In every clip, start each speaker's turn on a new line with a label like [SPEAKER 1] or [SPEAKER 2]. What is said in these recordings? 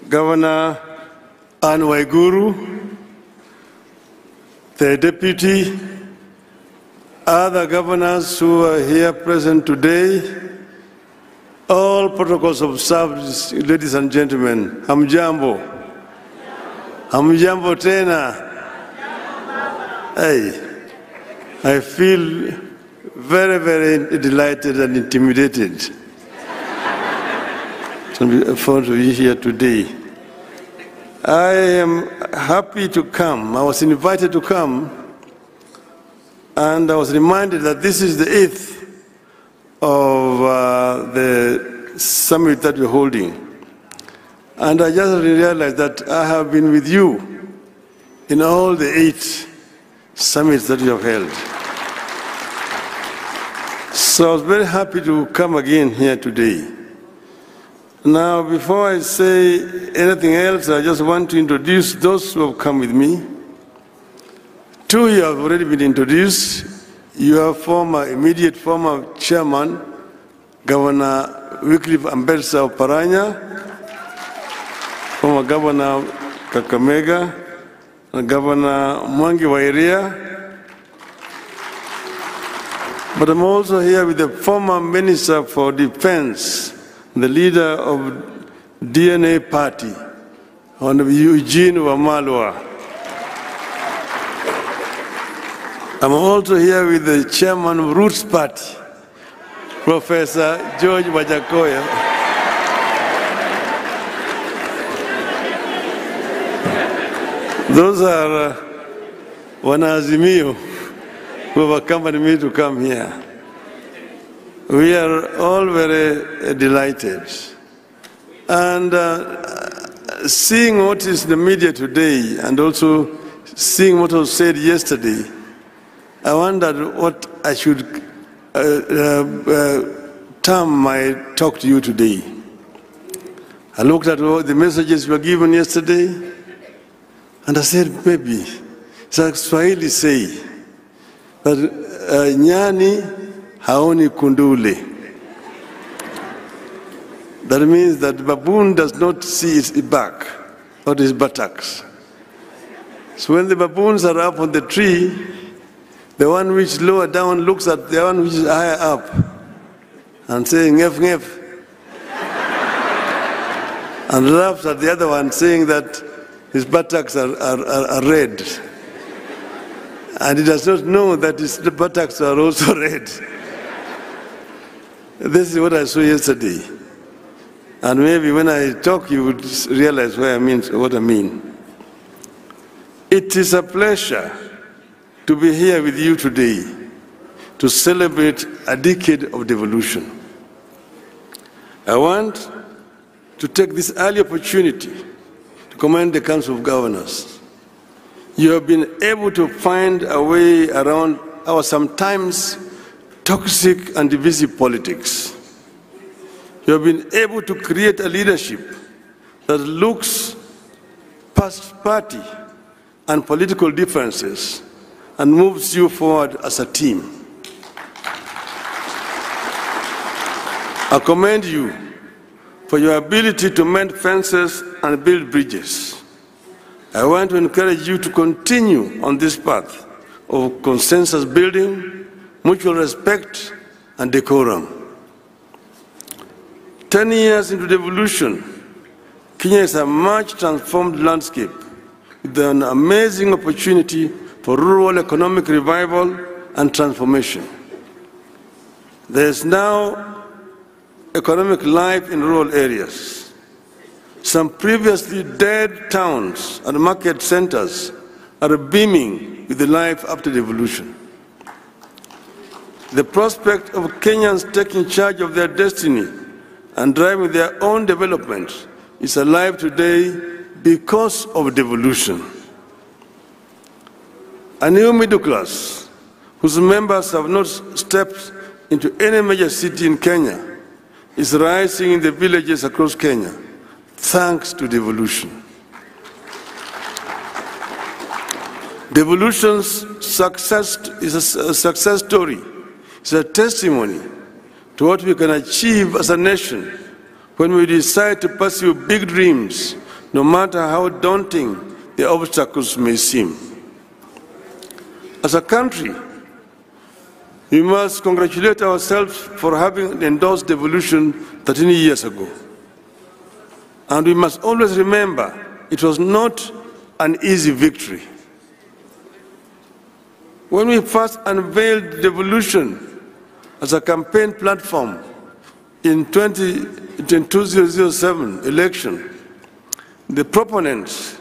[SPEAKER 1] Governor Anne Waiguru, the deputy, other governors who are here present today, all protocols observed, ladies and gentlemen, hamjambo. Hamjambo tena. Hey, I feel very, very delighted and intimidated to be here today. I am happy to come. I was invited to come, and I was reminded that this is the 8th of the summit that we're holding. And I just realized that I have been with you in all the 8 summits that you have held. So I was very happy to come again here today. Now, before I say anything else, I just want to introduce those who have come with me. 2 here have already been introduced. Your immediate former chairman, Governor Wycliffe Ambetsa Oparanya, former Governor Kakamega, and Governor Mwangi Wairia. But I'm also here with the former Minister for Defense, the leader of DNA Party, Honorable Eugene Wamalwa. I'm also here with the chairman of Roots Party, Professor George Wajakoya. Those are Wanazimio who have accompanied me to come here. We are all very delighted. And seeing what is in the media today and also seeing what was said yesterday, I wondered what I should term my talk to you today. I looked at all the messages were given yesterday, and I said, maybe, Swahili say that nyani haoni kundule. That means that baboon does not see its back or its buttocks. So when the baboons are up on the tree, the one which is lower down looks at the one which is higher up and saying, ngef, ngef. And laughs at the other one saying that his buttocks are red. And he does not know that his buttocks are also red. This is what I saw yesterday. And maybe when I talk, you would realize what I mean. It is a pleasure to be here with you today to celebrate a decade of devolution. I want to take this early opportunity to commend the Council of Governors. You have been able to find a way around our sometimes toxic and divisive politics. You have been able to create a leadership that looks past party and political differences and moves you forward as a team. I commend you for your ability to mend fences and build bridges. I want to encourage you to continue on this path of consensus building, mutual respect, and decorum. 10 years into devolution, Kenya is a much transformed landscape with an amazing opportunity for rural economic revival and transformation. There is now economic life in rural areas. Some previously dead towns and market centers are beaming with the life after devolution. The prospect of Kenyans taking charge of their destiny and driving their own development is alive today because of devolution. A new middle class, whose members have not stepped into any major city in Kenya, is rising in the villages across Kenya, thanks to devolution. Devolution's success is a success story. It's a testimony to what we can achieve as a nation when we decide to pursue big dreams no matter how daunting the obstacles may seem. As a country, we must congratulate ourselves for having endorsed devolution 13 years ago. And we must always remember it was not an easy victory. When we first unveiled devolution as a campaign platform in 2007 election, the proponents,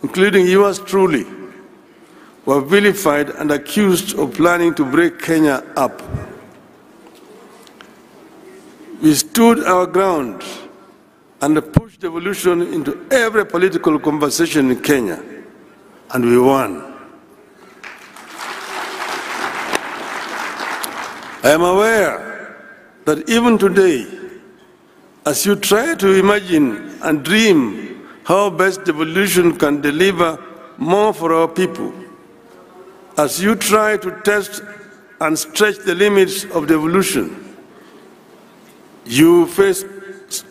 [SPEAKER 1] including yours truly, were vilified and accused of planning to break Kenya up. We stood our ground and pushed devolution into every political conversation in Kenya, and we won. I am aware that even today, as you try to imagine and dream how best devolution can deliver more for our people, as you try to test and stretch the limits of devolution, you face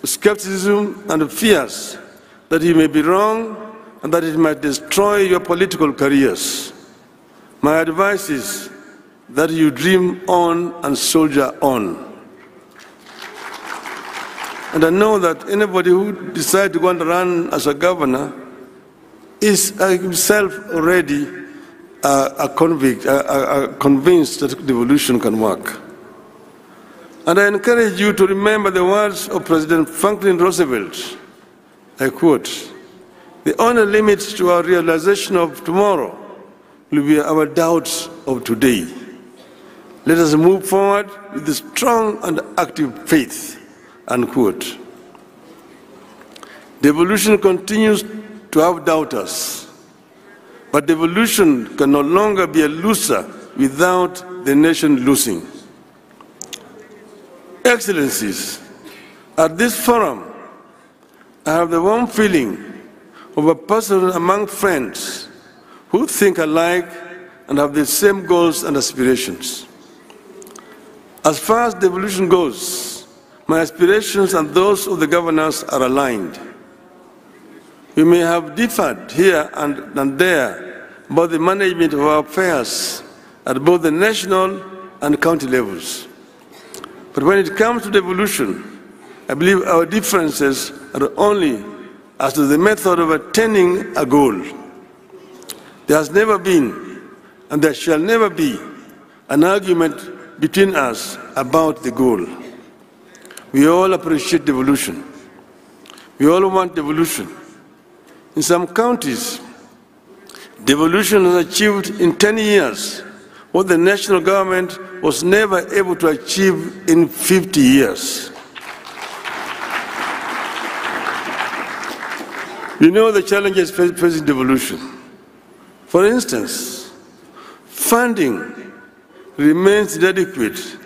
[SPEAKER 1] skepticism and fears that you may be wrong and that it might destroy your political careers. My advice is that you dream on and soldier on. And I know that anybody who decides to go and run as a governor is himself already convinced that devolution can work. And I encourage you to remember the words of President Franklin Roosevelt. I quote, "The only limit to our realization of tomorrow will be our doubts of today. Let us move forward with a strong and active faith," unquote. Devolution continues to have doubters, but devolution can no longer be a loser without the nation losing. Excellencies, at this forum, I have the warm feeling of a person among friends who think alike and have the same goals and aspirations. As far as devolution goes, my aspirations and those of the governors are aligned. We may have differed here and there about the management of our affairs at both the national and county levels. But when it comes to devolution, I believe our differences are only as to the method of attaining a goal. There has never been, and there shall never be, an argument between us about the goal. We all appreciate devolution. We all want devolution. In some counties, devolution has achieved in 10 years what the national government was never able to achieve in 50 years. You know the challenges facing devolution. For instance, funding remains inadequate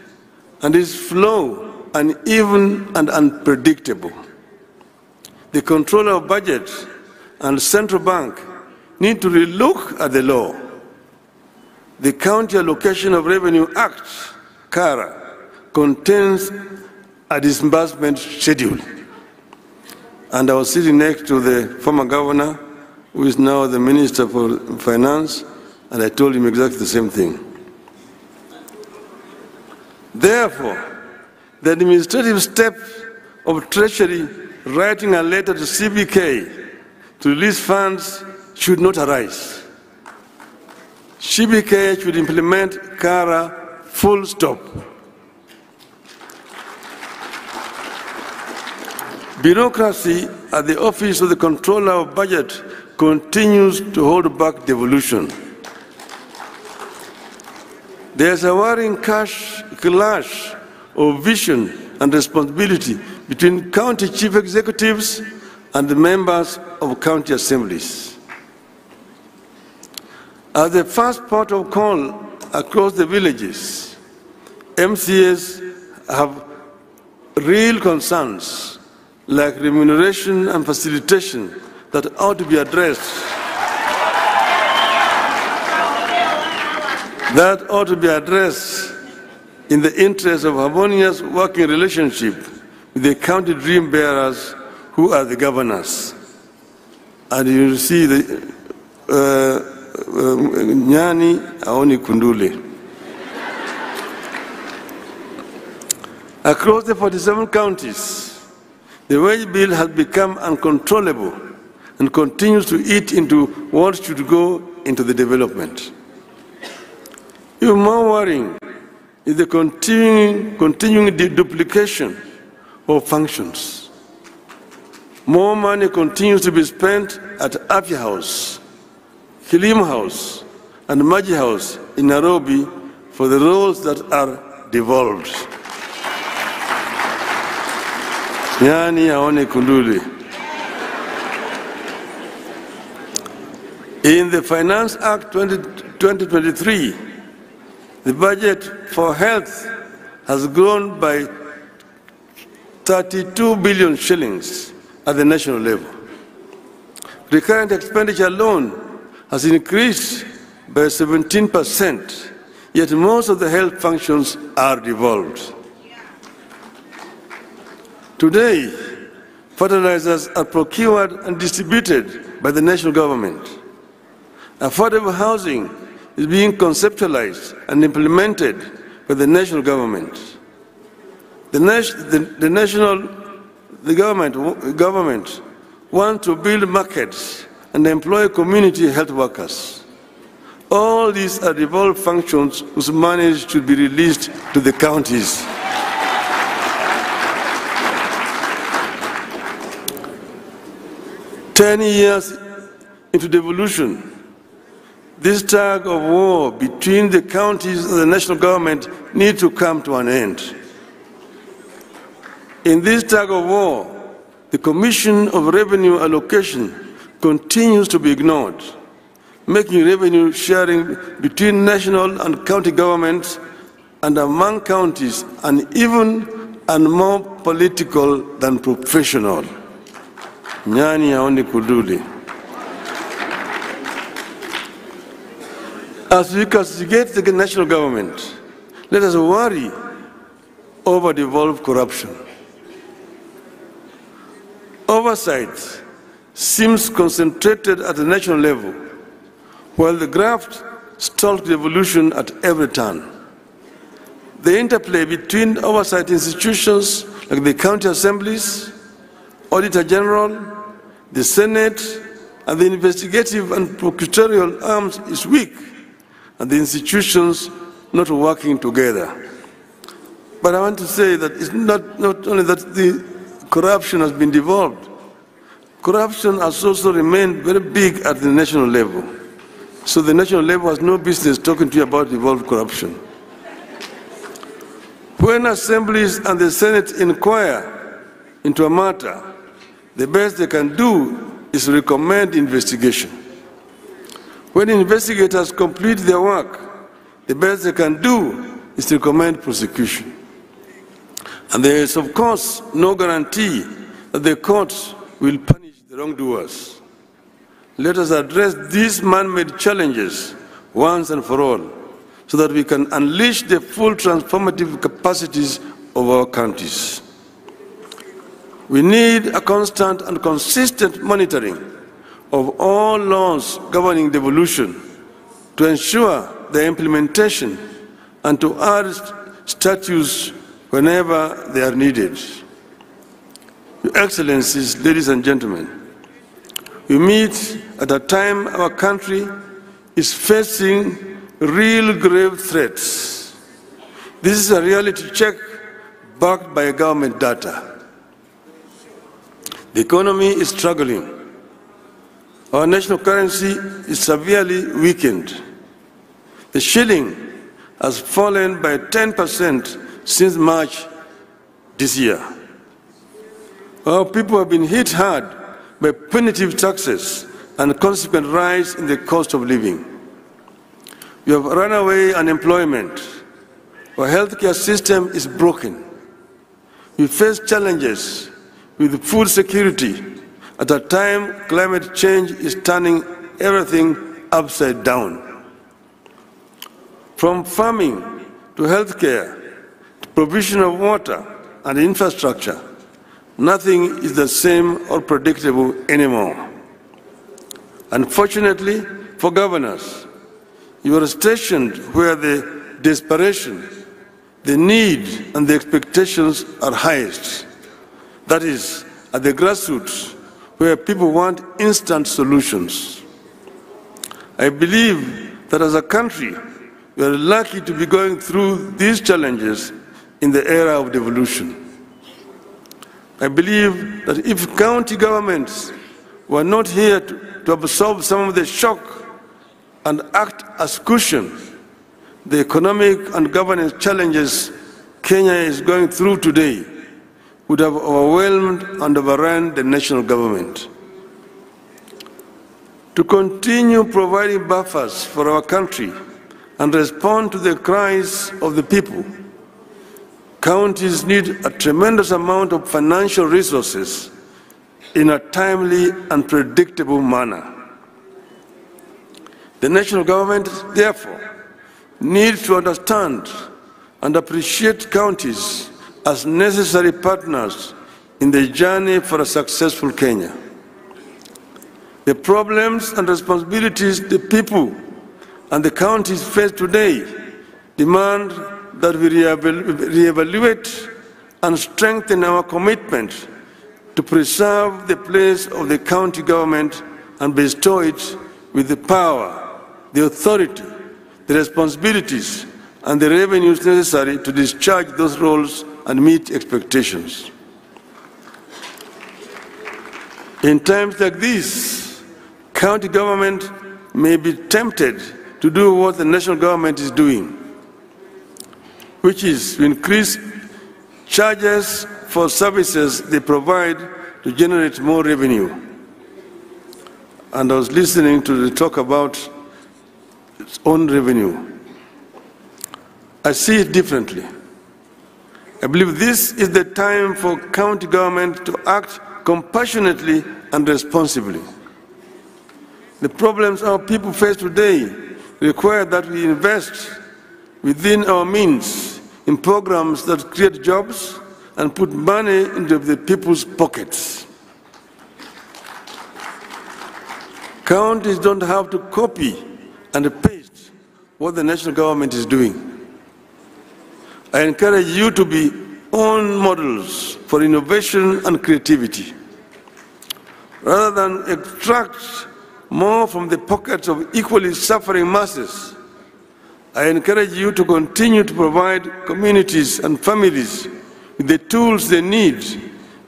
[SPEAKER 1] and its flow uneven and unpredictable. The controller of budget and central bank need to relook at the law. The County Allocation of Revenue Act, CARA, contains a disbursement schedule. And I was sitting next to the former governor, who is now the Minister for Finance, and I told him exactly the same thing. Therefore, the administrative step of Treasury writing a letter to CBK to release funds should not arise. CBK should implement CARA full stop. Bureaucracy at the Office of the Controller of Budget continues to hold back devolution. There is a worrying clash of vision and responsibility between county chief executives and the members of county assemblies. As the first port of call across the villages, MCAs have real concerns like remuneration and facilitation that ought to be addressed. That ought to be addressed in the interest of harmonious working relationship with the county dream bearers who are the governors. and you see the nyani aoni kundule. Across the 47 counties, the wage bill has become uncontrollable and continues to eat into what should go into the development. Even more worrying is the continuing duplication of functions. More money continues to be spent at Afya House, Kilimo House, and Maji House in Nairobi for the roles that are devolved. Yani aone kunduli. In the Finance Act 2023, the budget for health has grown by 32 billion shillings at the national level. Recurrent expenditure alone has increased by 17%, yet most of the health functions are devolved. Today, fertilizers are procured and distributed by the national government. Affordable housing is being conceptualized and implemented by the national government. The government wants to build markets and employ community health workers. All these are devolved functions whose money should be released to the counties. Ten years into devolution, this tug of war between the counties and the national government needs to come to an end. In this tug of war, the Commission of Revenue Allocation continues to be ignored, making revenue sharing between national and county governments and among counties uneven and more political than professional. Nyani haoni kuduli. As we castigate the national government, let us worry over devolved corruption. Oversight seems concentrated at the national level, while the graft stalks devolution at every turn. The interplay between oversight institutions like the county assemblies, Auditor General, the Senate, and the investigative and prosecutorial arms is weak, and the institutions not working together. But I want to say that it's not only that the corruption has been devolved, corruption has also remained very big at the national level. So the national level has no business talking to you about devolved corruption. When assemblies and the Senate inquire into a matter, the best they can do is recommend investigation. When investigators complete their work, the best they can do is to recommend prosecution. And there is, of course, no guarantee that the courts will punish the wrongdoers. Let us address these man-made challenges once and for all, so that we can unleash the full transformative capacities of our counties. We need a constant and consistent monitoring of all laws governing devolution to ensure their implementation and to add statutes whenever they are needed. Your Excellencies, ladies and gentlemen, we meet at a time our country is facing real grave threats. This is a reality check backed by government data. The economy is struggling. Our national currency is severely weakened. The shilling has fallen by 10% since March this year. Our people have been hit hard by punitive taxes and consequent rise in the cost of living. We have runaway unemployment. Our healthcare system is broken. We face challenges with food security at a time climate change is turning everything upside down. From farming to healthcare to provision of water and infrastructure, nothing is the same or predictable anymore. Unfortunately for governors, you are stationed where the desperation, the need, and the expectations are highest. That is, at the grassroots, where people want instant solutions. I believe that as a country, we are lucky to be going through these challenges in the era of devolution. I believe that if county governments were not here to absorb some of the shock and act as cushion, the economic and governance challenges Kenya is going through today would have overwhelmed and overrun the national government. To continue providing buffers for our country and respond to the cries of the people, counties need a tremendous amount of financial resources in a timely and predictable manner. The national government, therefore, needs to understand and appreciate counties as necessary partners in the journey for a successful Kenya. The problems and responsibilities the people and the counties face today demand that we reevaluate and strengthen our commitment to preserve the place of the county government and bestow it with the power, the authority, the responsibilities, and the revenues necessary to discharge those roles and meet expectations. In times like these, county government may be tempted to do what the national government is doing, which is to increase charges for services they provide to generate more revenue. And I was listening to the talk about its own revenue. I see it differently. I believe this is the time for county government to act compassionately and responsibly. The problems our people face today require that we invest within our means in programs that create jobs and put money into the people's pockets. Counties don't have to copy and paste what the national government is doing. I encourage you to be own models for innovation and creativity. Rather than extract more from the pockets of equally suffering masses, I encourage you to continue to provide communities and families with the tools they need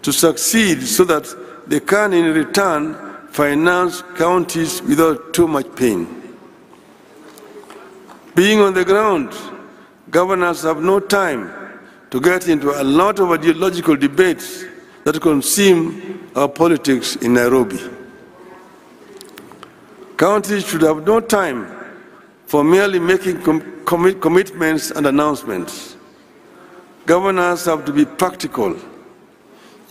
[SPEAKER 1] to succeed so that they can, in return, finance counties without too much pain. Being on the ground, governors have no time to get into a lot of ideological debates that consume our politics in Nairobi. Counties should have no time for merely making commitments and announcements. Governors have to be practical.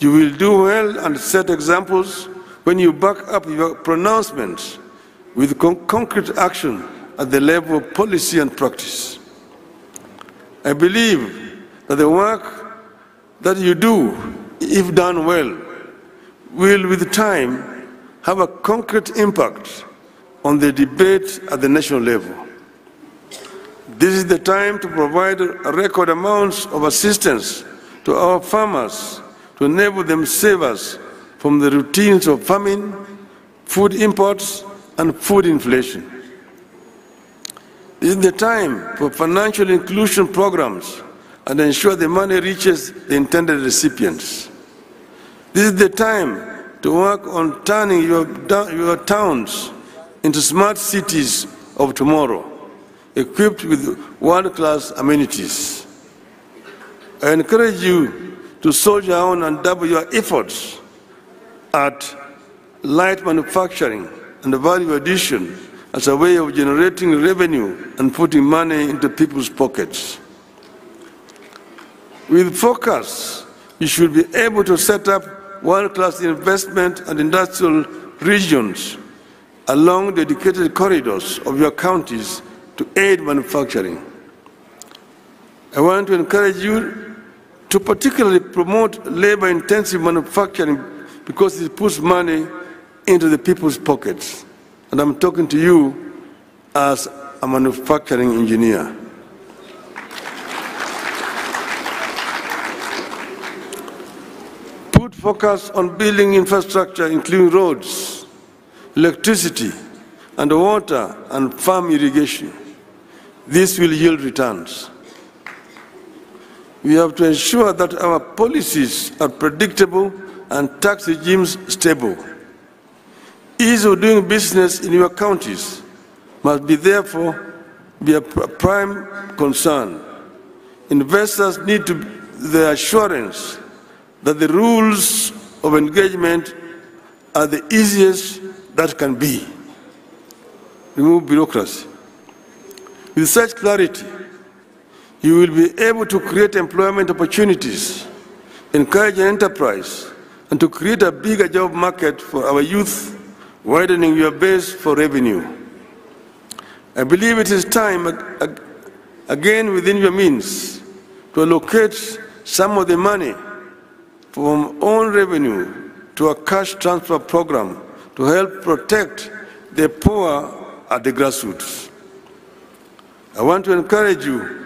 [SPEAKER 1] You will do well and set examples when you back up your pronouncements with concrete action at the level of policy and practice. I believe that the work that you do, if done well, will with time have a concrete impact on the debate at the national level. This is the time to provide record amounts of assistance to our farmers to enable them save us from the routines of famine, food imports, and food inflation. This is the time for financial inclusion programs and ensure the money reaches the intended recipients. This is the time to work on turning your towns into smart cities of tomorrow, equipped with world-class amenities. I encourage you to soldier on and double your efforts at light manufacturing and value addition as a way of generating revenue and putting money into people's pockets. With focus, you should be able to set up world-class investment and industrial regions along dedicated corridors of your counties to aid manufacturing. I want to encourage you to particularly promote labor-intensive manufacturing because it puts money into the people's pockets. And I'm talking to you as a manufacturing engineer. Put focus on building infrastructure, including roads, electricity, and water and farm irrigation. This will yield returns. We have to ensure that our policies are predictable and tax regimes stable. Ease of doing business in your counties must therefore be a prime concern. Investors need the assurance that the rules of engagement are the easiest that can be. Remove bureaucracy. With such clarity, you will be able to create employment opportunities, encourage enterprise, and to create a bigger job market for our youth, widening your base for revenue. I believe it is time, again within your means, to allocate some of the money from own revenue to a cash transfer program to help protect the poor at the grassroots. I want to encourage you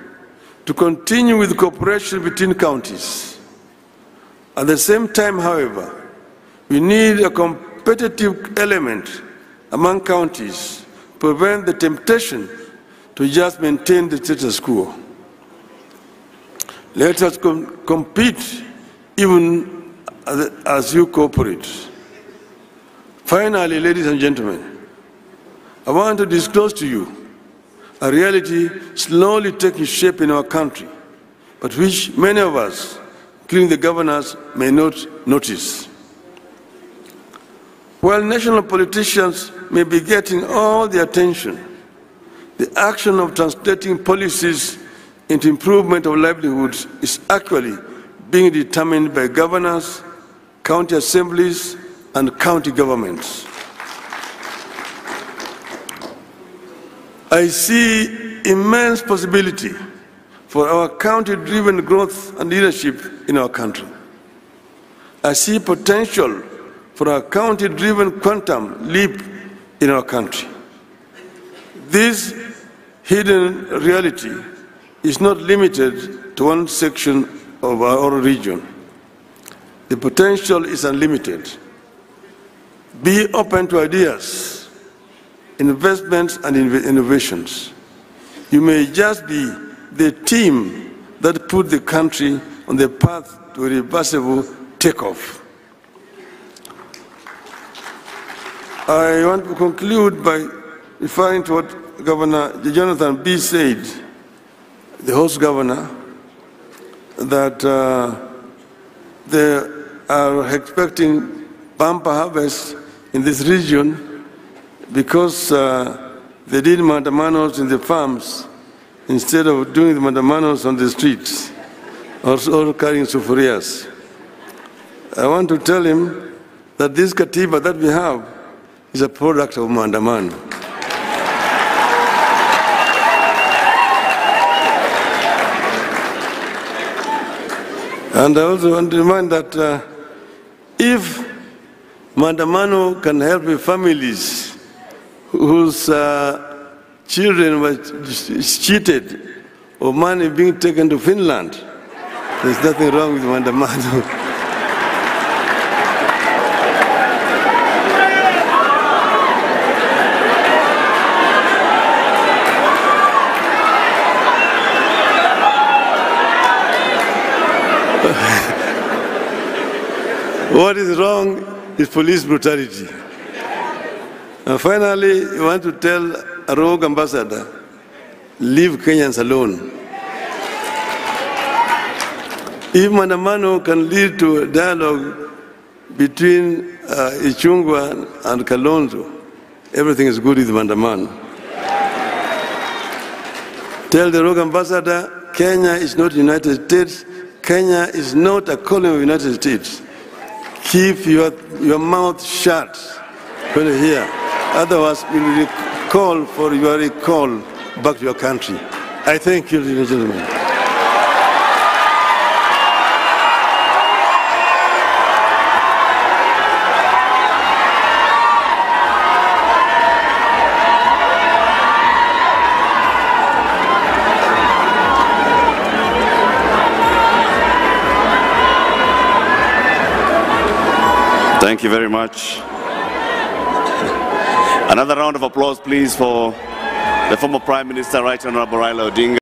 [SPEAKER 1] to continue with cooperation between counties. At the same time, however, we need a competitive element among counties to prevent the temptation to just maintain the status quo. Let us compete even as you cooperate. Finally, ladies and gentlemen, I want to disclose to you a reality slowly taking shape in our country, but which many of us, including the governors, may not notice. While national politicians may be getting all the attention, the action of translating policies into improvement of livelihoods is actually being determined by governors, county assemblies, and county governments. I see immense possibility for our county-driven growth and leadership in our country. I see potential for a county-driven quantum leap in our country. This hidden reality is not limited to one section of our region. The potential is unlimited. Be open to ideas, investments, and innovations. You may just be the team that put the country on the path to a reversible takeoff. I want to conclude by referring to what Governor Jonathan B. said, the host governor, that they are expecting bumper harvest in this region because they did mandamanos in the farms instead of doing the mandamanos on the streets or carrying sufurias. I want to tell him that this katiba that we have is a product of mandamano. And I also want to remind that if mandamano can help families whose children were cheated or money being taken to Finland, there's nothing wrong with mandamano. What is wrong is police brutality. And finally, I want to tell a rogue ambassador, leave Kenyans alone. If Mandamano can lead to a dialogue between Ichung'wah and Kalonzo, everything is good with Mandamano. Tell the rogue ambassador, Kenya is not United States. Kenya is not a colony of the United States. Keep your mouth shut when you hear. Otherwise, we will call for your recall back to your country. I thank you, ladies and gentlemen.
[SPEAKER 2] Thank you very much. Another round of applause, please, for the former Prime Minister, Right Honorable Raila Odinga.